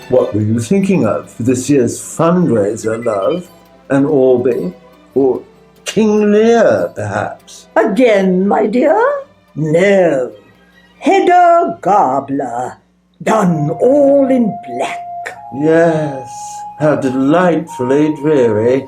What were you thinking of for this year's fundraiser, love? An Orby? Or King Lear, perhaps? Again, my dear? No. Hedda Gabler, done all in black. Yes, how delightfully dreary.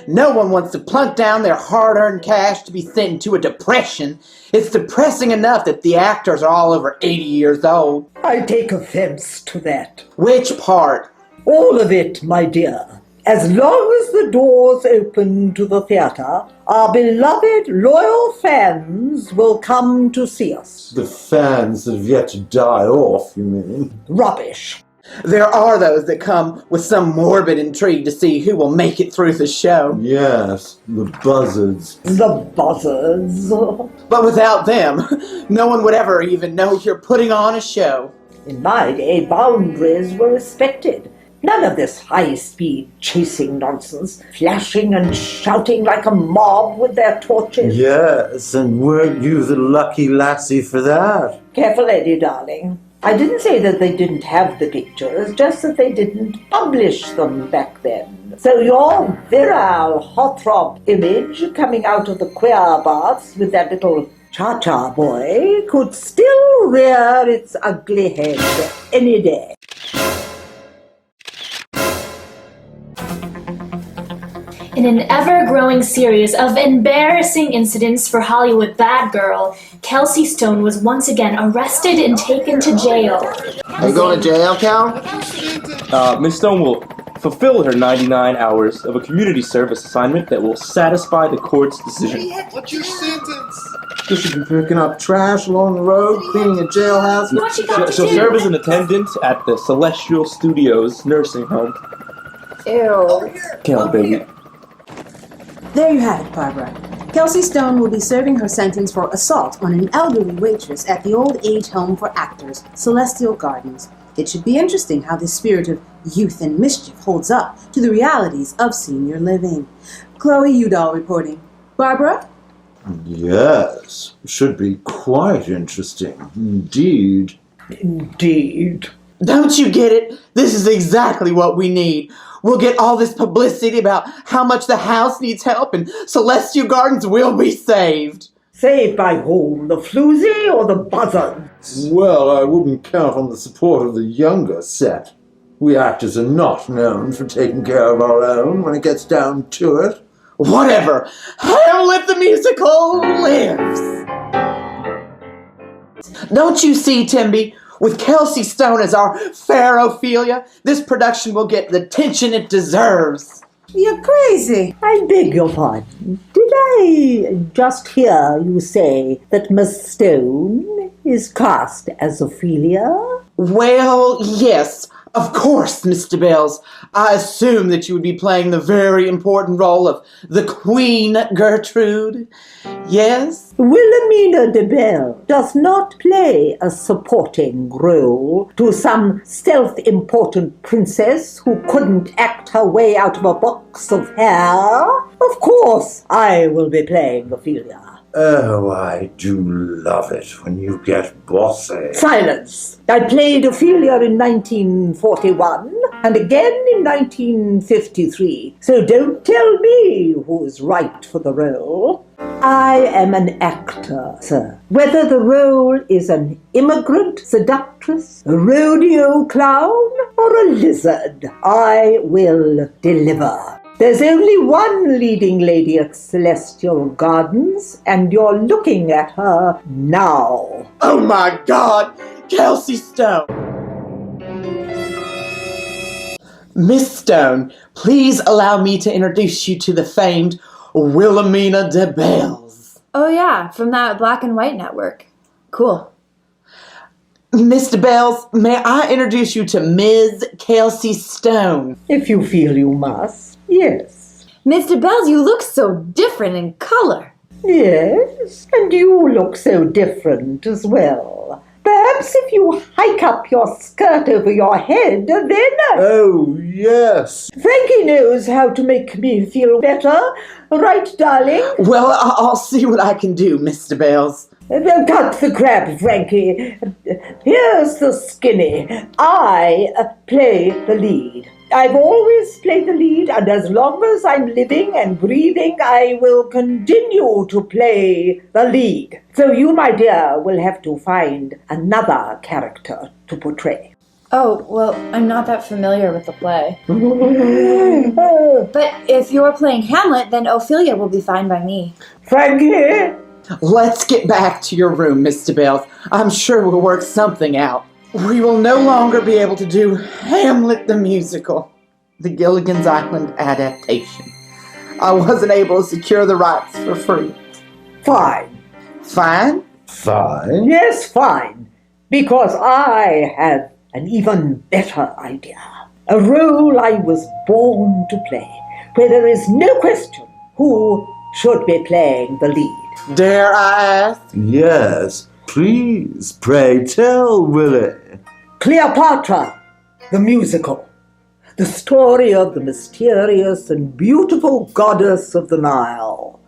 No one wants to plunk down their hard-earned cash to be sent into a depression. It's depressing enough that the actors are all over 80 years old. I take offense to that. Which part? All of it, my dear. As long as the doors open to the theatre, our beloved loyal fans will come to see us. The fans that have yet to die off, you mean? Rubbish. There are those that come with some morbid intrigue to see who will make it through the show. Yes, the buzzards. The buzzards. But without them, no one would ever even know you're putting on a show. In my day, boundaries were respected. None of this high-speed chasing nonsense, flashing and shouting like a mob with their torches. Yes, and weren't you the lucky lassie for that? Careful, lady, darling. I didn't say that they didn't have the pictures, just that they didn't publish them back then. So your virile hot-throb image coming out of the queer baths with that little cha-cha boy could still rear its ugly head any day. In an ever-growing series of embarrassing incidents for Hollywood bad girl, Kelsey Stone was once again arrested and taken to jail. Are you going to jail, Cal? Miss Stone will fulfill her 99 hours of a community service assignment that will satisfy the court's decision. What's your sentence? She's been picking up trash along the road, cleaning a jailhouse. What she got to She'll do? serve as an attendant at the Celestial Studios nursing home. Ew. Cal, baby. There you have it, Barbara. Kelsey Stone will be serving her sentence for assault on an elderly waitress at the old age home for actors, Celestial Gardens. It should be interesting how this spirit of youth and mischief holds up to the realities of senior living. Chloe Udall reporting. Barbara? Yes, should be quite interesting indeed. Indeed. Don't you get it? This is exactly what we need. We'll get all this publicity about how much the house needs help and Celestial Gardens will be saved. Saved by whom? The floozy or the buzzard? Well, I wouldn't count on the support of the younger set. We actors are not known for taking care of our own when it gets down to it. Whatever. Hamlet the musical lives. Don't you see, Timby? With Kelsey Stone as our fair Ophelia, this production will get the attention it deserves. You're crazy. I beg your pardon. Did I just hear you say that Miss Stone is cast as Ophelia? Well, yes, of course, Mr. Bells. I assume that you would be playing the very important role of the Queen Gertrude. Yes? Willamena de Bell does not play a supporting role to some stealth-important princess who couldn't act her way out of a box of hair. Of course, I will be playing Ophelia. Oh, I do love it when you get bossy. Silence! I played Ophelia in 1941 and again in 1953, so don't tell me who's right for the role. I am an actor, sir. Whether the role is an immigrant seductress, a rodeo clown, or a lizard, I will deliver. There's only one leading lady at Celestial Gardens, and you're looking at her now. Oh my God! Kelsey Stone! Miss Stone, please allow me to introduce you to the famed Willamena de Bells. Oh yeah, from that black and white network. Cool. Mr. Bells, may I introduce you to Ms. Kelsey Stone? If you feel you must, yes. Mr. Bells, you look so different in color. Yes, and you look so different as well. Perhaps if you hike up your skirt over your head, then... Oh, yes. Frankie knows how to make me feel better, right, darling? Well, I'll see what I can do, Mr. Bells. Cut the crap, Frankie. Here's the skinny. I play the lead. I've always played the lead, and as long as I'm living and breathing, I will continue to play the lead. So you, my dear, will have to find another character to portray. Oh, well, I'm not that familiar with the play. Oh, But if you're playing Hamlet, then Ophelia will be fine by me. Frankie? Let's get back to your room, Mr. Bells. I'm sure we'll work something out. We will no longer be able to do Hamlet the musical, the Gilligan's Island adaptation. I wasn't able to secure the rights for free. Fine. Fine? Fine. Yes, fine. Because I have an even better idea. A role I was born to play, where there is no question who should be playing the lead. Dare I ask? Yes. Please, pray tell, Willie. Cleopatra, the musical. The story of the mysterious and beautiful goddess of the Nile.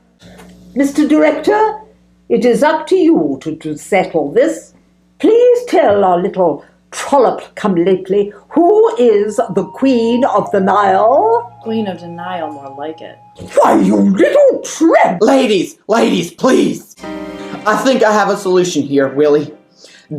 Mr. Director, it is up to you to settle this. Please tell our little trollop come lately who is the Queen of the Nile. Queen of Denial, more like it. Why, you little tramp! Ladies, please. I think I have a solution here, Willie.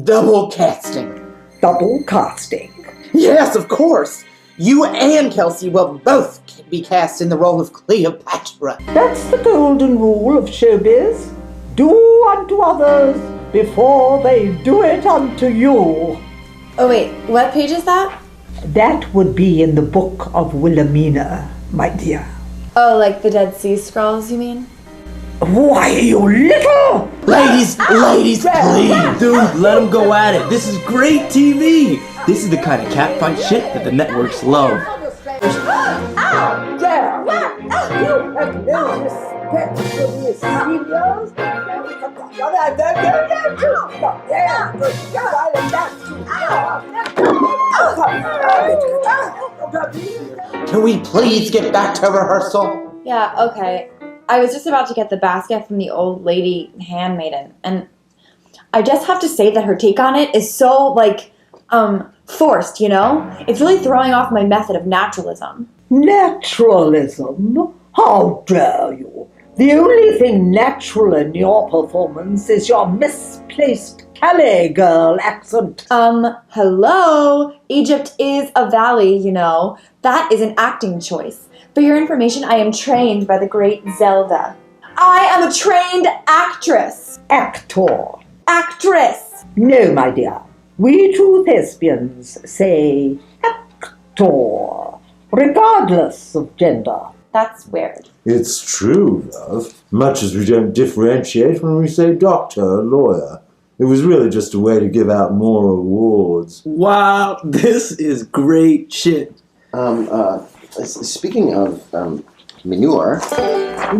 Double casting. Double casting. Yes, of course. You and Kelsey will both be cast in the role of Cleopatra. That's the golden rule of showbiz. Do unto others before they do it unto you. Oh wait, what page is that? That would be in the book of Willamena, my dear. Oh, like the Dead Sea Scrolls, you mean? Why, you little... Ladies, please. Dude, let them go at it. This is great TV. This is the kind of catfight shit that the networks love. There! You have no respect for the seniors. Can we please get back to rehearsal? Yeah, okay. I was just about to get the basket from the old lady handmaiden, and I just have to say that her take on it is so, forced, you know? It's really throwing off my method of naturalism. Naturalism? How dare you? The only thing natural in your performance is your misplaced Calais girl accent. Hello? Egypt is a valley, you know. That is an acting choice. For your information, I am trained by the great Zelda. I am a trained actress. Actor. Actress. No, my dear. We true thespians say actor, regardless of gender. That's weird. It's true, love. Much as we don't differentiate when we say doctor or lawyer. It was really just a way to give out more awards. Wow, this is great shit. Speaking of manure,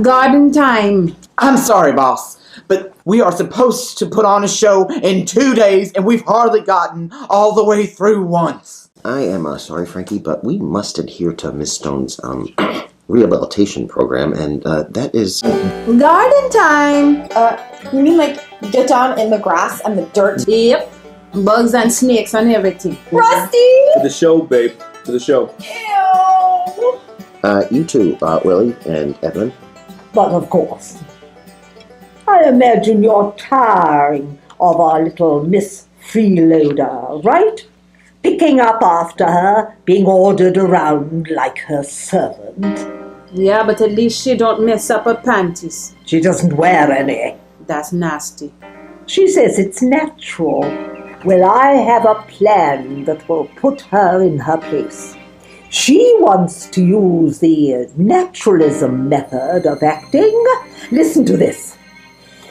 Garden time. I'm sorry, boss, but we are supposed to put on a show in 2 days, and we've hardly gotten all the way through once. I am sorry, Frankie, but we must adhere to Miss Stone's rehabilitation program, and that is... Garden time. You mean get down in the grass and the dirt? Yep. Bugs and snakes and everything. Rusty! For the show, babe. For the show. Ew! you two, Willie and Evelyn. But of course, I imagine you're tiring of our little Miss Freeloader, right? Picking up after her, being ordered around like her servant. Yeah, but at least she don't mess up her panties. She doesn't wear any. That's nasty. She says it's natural. Well, I have a plan that will put her in her place. She wants to use the naturalism method of acting. Listen to this.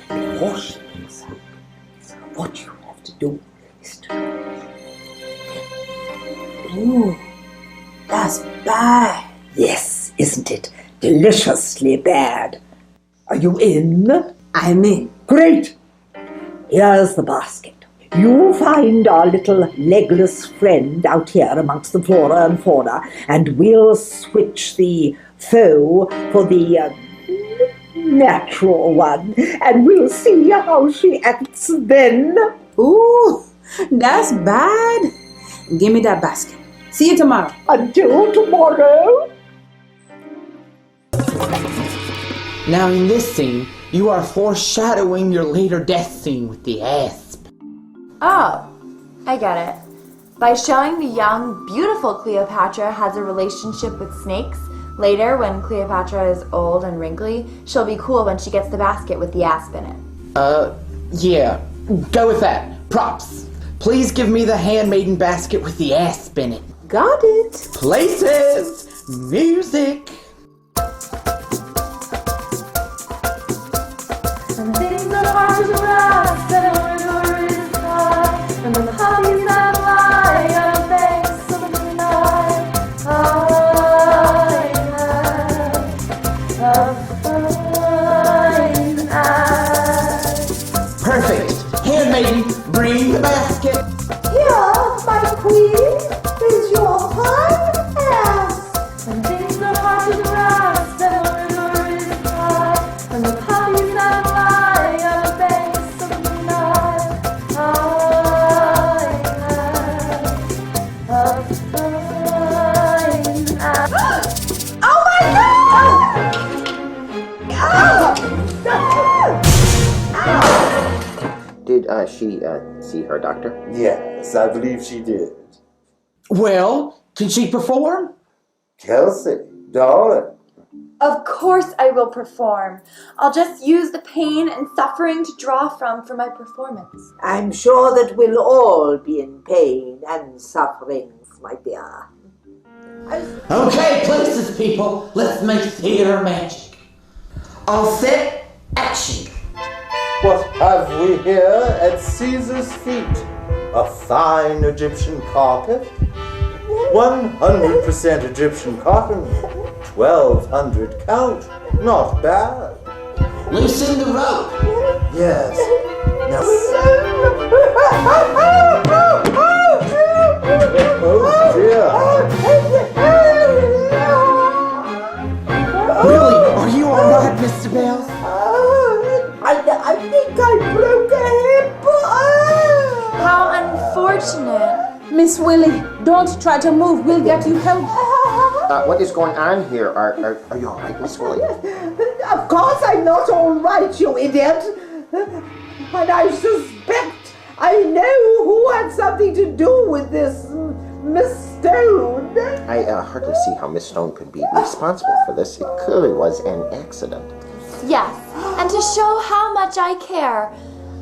Before she moves up, what you have to do is taste. Ooh, that's bad. Yes, isn't it? Deliciously bad. Are you in? I'm in. Great. Here's the basket. You find our little legless friend out here amongst the flora and fauna, and we'll switch the foe for the natural one, and we'll see how she acts then. Ooh, that's bad. Give me that basket. See you tomorrow. Until tomorrow. Now in this scene, you are foreshadowing your later death scene with the asp. Oh, I get it. By showing the young, beautiful Cleopatra has a relationship with snakes, later when Cleopatra is old and wrinkly, she'll be cool when she gets the basket with the asp in it. Yeah, go with that. Props. Please give me the handmaiden basket with the asp in it. Got it. Places, music. And things are hard to grasp, and order is high, and the puppies that lie on the banks of the night. I have a fine eye. Perfect. Handmaiden, bring the basket. Here, my queen, is your fine ass. And things are hard to grasp, and order is high, and the puppies that lie on the banks of the night. I have a fine eye. Oh my God! Did she see her doctor? Yes, I believe she did. Well, can she perform? Kelsey, darling. Of course I will perform. I'll just use the pain and suffering to draw from for my performance. I'm sure that we'll all be in pain and sufferings, my dear. Okay, places, people. Let's make theater magic. All set, action. What have we here at Caesar's feet? A fine Egyptian carpet? 100% Egyptian cotton. 1,200 count. Not bad. Loosen the rope. Yes. Now. Oh dear. Really, are you all right, Mr. Bells? I think I broke a hip. How unfortunate. Miss Willie, don't try to move. We'll get you help. What is going on here? Are you all right, Miss Willie? Of course I'm not all right, you idiot. And I suspect I know who had something to do with this Miss Stone. I hardly see how Miss Stone could be responsible for this. It clearly was an accident. Yes, and to show how much I care,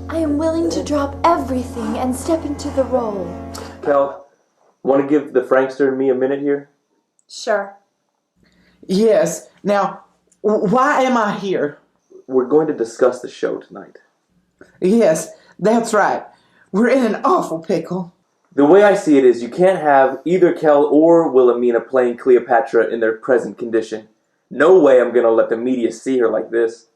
I am willing to drop everything and step into the role. Kel, want to give the Frankster and me a minute here? Sure. Yes. Now, why am I here? We're going to discuss the show tonight. Yes, that's right. We're in an awful pickle. The way I see it is you can't have either Kel or Willamena playing Cleopatra in their present condition. No way I'm going to let the media see her like this.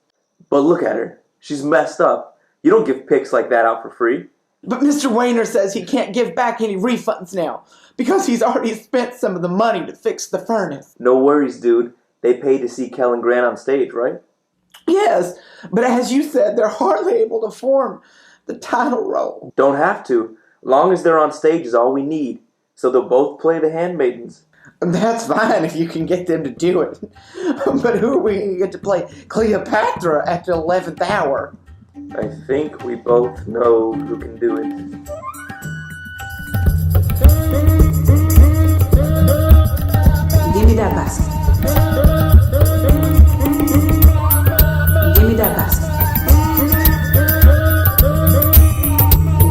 But look at her. She's messed up. You don't give pics like that out for free. But Mr. Wayner says he can't give back any refunds now because he's already spent some of the money to fix the furnace. No worries, dude. They paid to see Kel and Grant on stage, right? Yes, but as you said, they're hardly able to form the title role. Don't have to. Long as they're on stage is all we need. So they'll both play the handmaidens. That's fine if you can get them to do it. But who are we going to get to play Cleopatra at the 11th hour? I think we both know who can do it. Give me that basket. Give me that basket.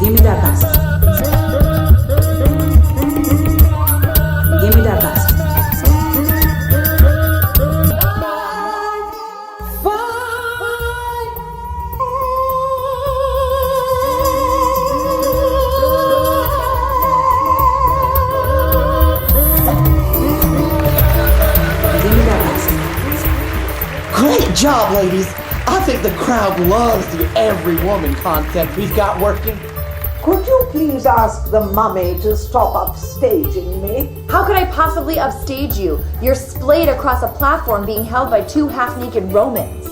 Give me that basket. Give me that basket. Great job, ladies. I think the crowd loves the every woman concept we've got working. Could you please ask the mummy to stop upstaging me? How could I possibly upstage you? You're splayed across a platform being held by two half-naked Romans.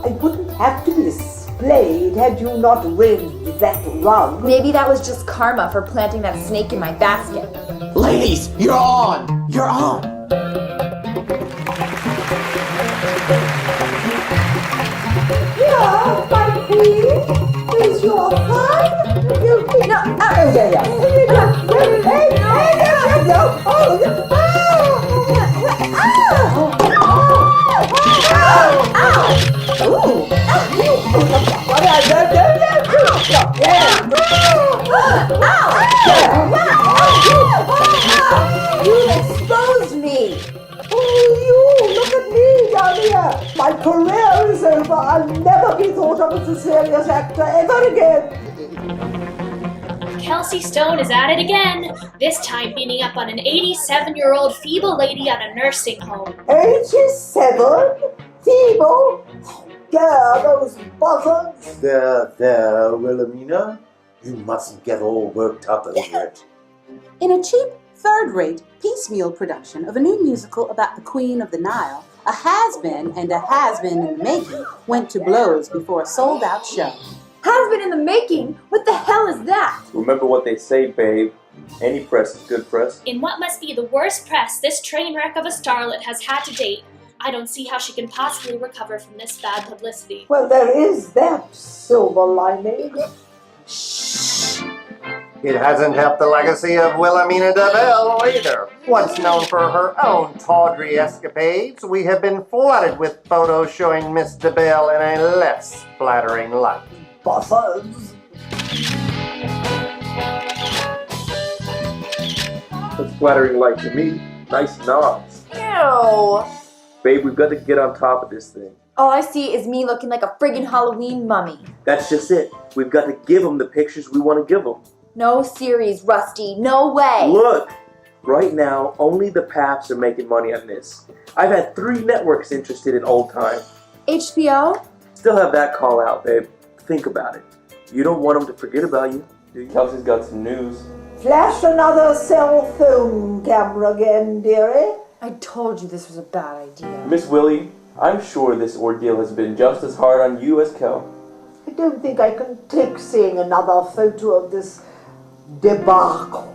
I wouldn't have to be splayed had you not rigged that rug. Maybe that was just karma for planting that snake in my basket. Ladies, you're on. You're on. Yeah, my queen, is your time? You exposed me! Oh, you! Look at me down here! My career is over. I'll never be thought of as a serious actor ever again. Kelsey Stone is at it again, this time beating up on an 87-year-old feeble lady at a nursing home. 87? Feeble? Yeah, those buzzards. There, Willamena. You mustn't get all worked up over it. In a cheap, third-rate, piecemeal production of a new musical about the Queen of the Nile, a has-been and a has-been in the making went to blows before a sold-out show. Has been in the making? What the hell is that? Remember what they say, babe. Any press is good press. In what must be the worst press this train wreck of a starlet has had to date, I don't see how she can possibly recover from this bad publicity. Well, there is that silver lining. It hasn't helped the legacy of Willamena DeBelle either. Once known for her own tawdry escapades, we have been flooded with photos showing Miss DeBelle in a less flattering light. Buzzards. That's flattering light to me. Nice nods. Ew. Babe, we've got to get on top of this thing. All I see is me looking like a friggin' Halloween mummy. That's just it. We've got to give them the pictures we want to give them. No series, Rusty. No way. Look! Right now, only the Paps are making money on this. I've had 3 networks interested in old time. HBO? Still have that call out, babe. Think about it. You don't want them to forget about you, do you? Kelsey's got some news. Flash another cell phone camera again, dearie. I told you this was a bad idea. Miss Willie, I'm sure this ordeal has been just as hard on you as Kel. I don't think I can take seeing another photo of this debacle.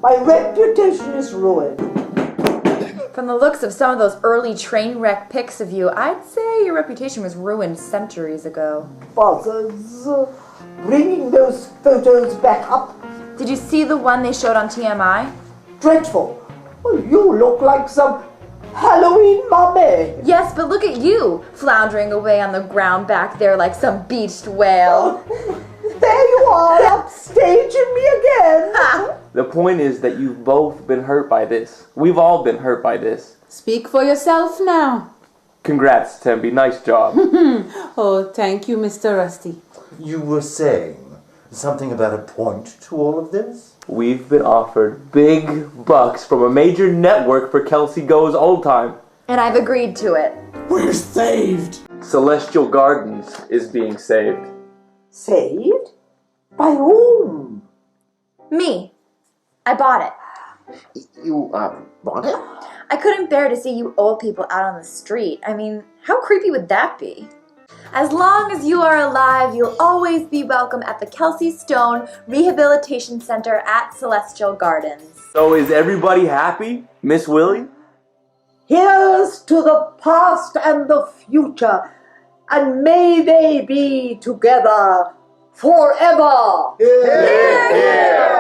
My reputation is ruined. From the looks of some of those early train wreck pics of you, I'd say your reputation was ruined centuries ago. Buzzards. Bringing those photos back up. Did you see the one they showed on TMI? Dreadful. Well, you look like some Halloween mummy. Yes, but look at you, floundering away on the ground back there like some beached whale. There you are, upstaging me again. The point is that you've both been hurt by this. We've all been hurt by this. Speak for yourself now. Congrats, Temby. Nice job. Oh, thank you, Mr. Rusty. You were saying something about a point to all of this? We've been offered big bucks from a major network for Kelsey Goes Old Time. And I've agreed to it. We're saved. Celestial Gardens is being saved. Saved? By whom? Me. I bought it. You, bought it? I couldn't bear to see you old people out on the street. I mean, how creepy would that be? As long as you are alive, you'll always be welcome at the Kelsey Stone Rehabilitation Center at Celestial Gardens. So is everybody happy, Miss Willie? Here's to the past and the future, and may they be together forever. Yeah.